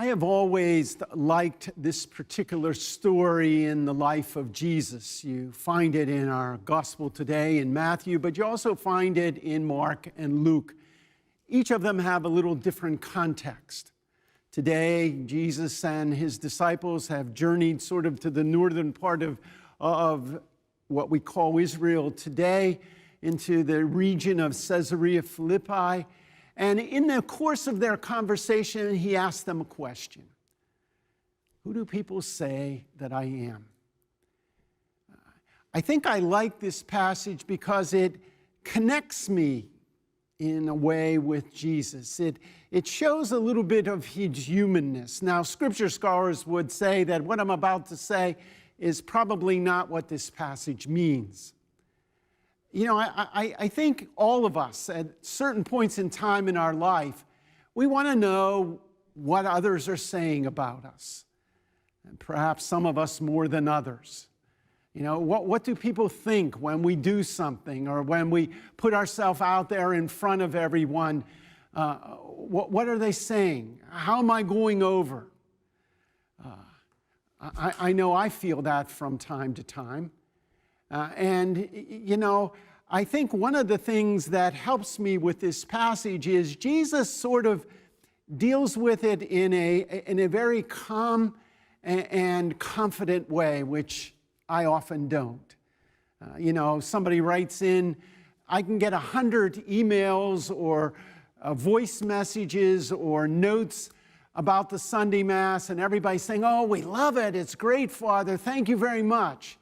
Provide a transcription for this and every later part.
I have always liked this particular story in the life of Jesus. You find it in our gospel today in Matthew, but you also find it in Mark and Luke. Each of them have a little different context. Today, Jesus and his disciples have journeyed sort of to the northern part of what we call Israel today, into the region of Caesarea Philippi. And in the course of their conversation, he asked them a question. Who do people say that I am? I think I like this passage because it connects me in a way with Jesus. It shows a little bit of his humanness. Now, scripture scholars would say that what I'm about to say is probably not what this passage means. You know, I think all of us at certain points in time in our life, we want to know what others are saying about us. And perhaps some of us more than others. You know, what do people think when we do something or when we put ourselves out there in front of everyone? What are they saying? How am I going over? I know I feel that from time to time. You know, I think one of the things that helps me with this passage is Jesus sort of deals with it in a very calm and confident way, which I often don't. You know, somebody writes in, I can get 100 emails or voice messages or notes about the Sunday Mass, and everybody's saying, oh, we love it, it's great, Father, thank you very much.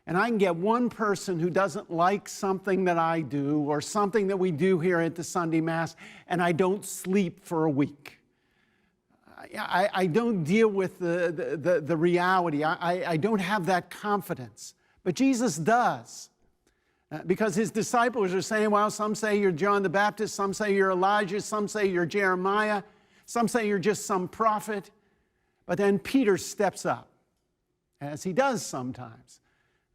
And I can get one person who doesn't like something that I do or something that we do here at the Sunday Mass, and I don't sleep for a week. I don't deal with the reality. I don't have that confidence. But Jesus does. Because his disciples are saying, well, some say you're John the Baptist, some say you're Elijah, some say you're Jeremiah, some say you're just some prophet. But then Peter steps up, as he does sometimes,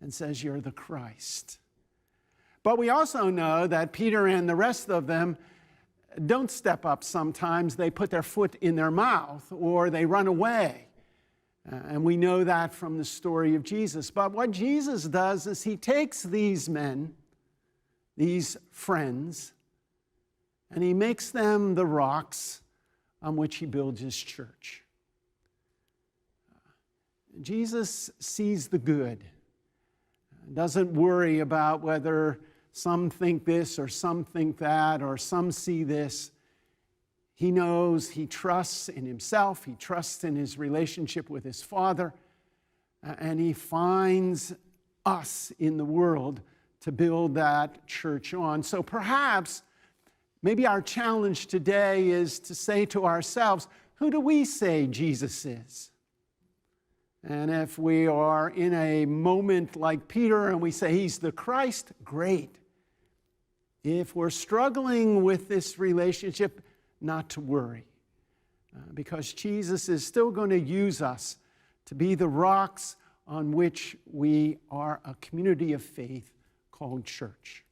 and says, you're the Christ. But we also know that Peter and the rest of them don't step up sometimes. They put their foot in their mouth or they run away. And we know that from the story of Jesus. But what Jesus does is he takes these men, these friends, and he makes them the rocks on which he builds his church. Jesus sees the good. Doesn't worry about whether some think this or some think that or some see this. He knows, he trusts in himself, he trusts in his relationship with his Father, and he finds us in the world to build that church on. So perhaps, maybe our challenge today is to say to ourselves, who do we say Jesus is? And if we are in a moment like Peter and we say he's the Christ, great. If we're struggling with this relationship, not to worry. Because Jesus is still going to use us to be the rocks on which we are a community of faith called church.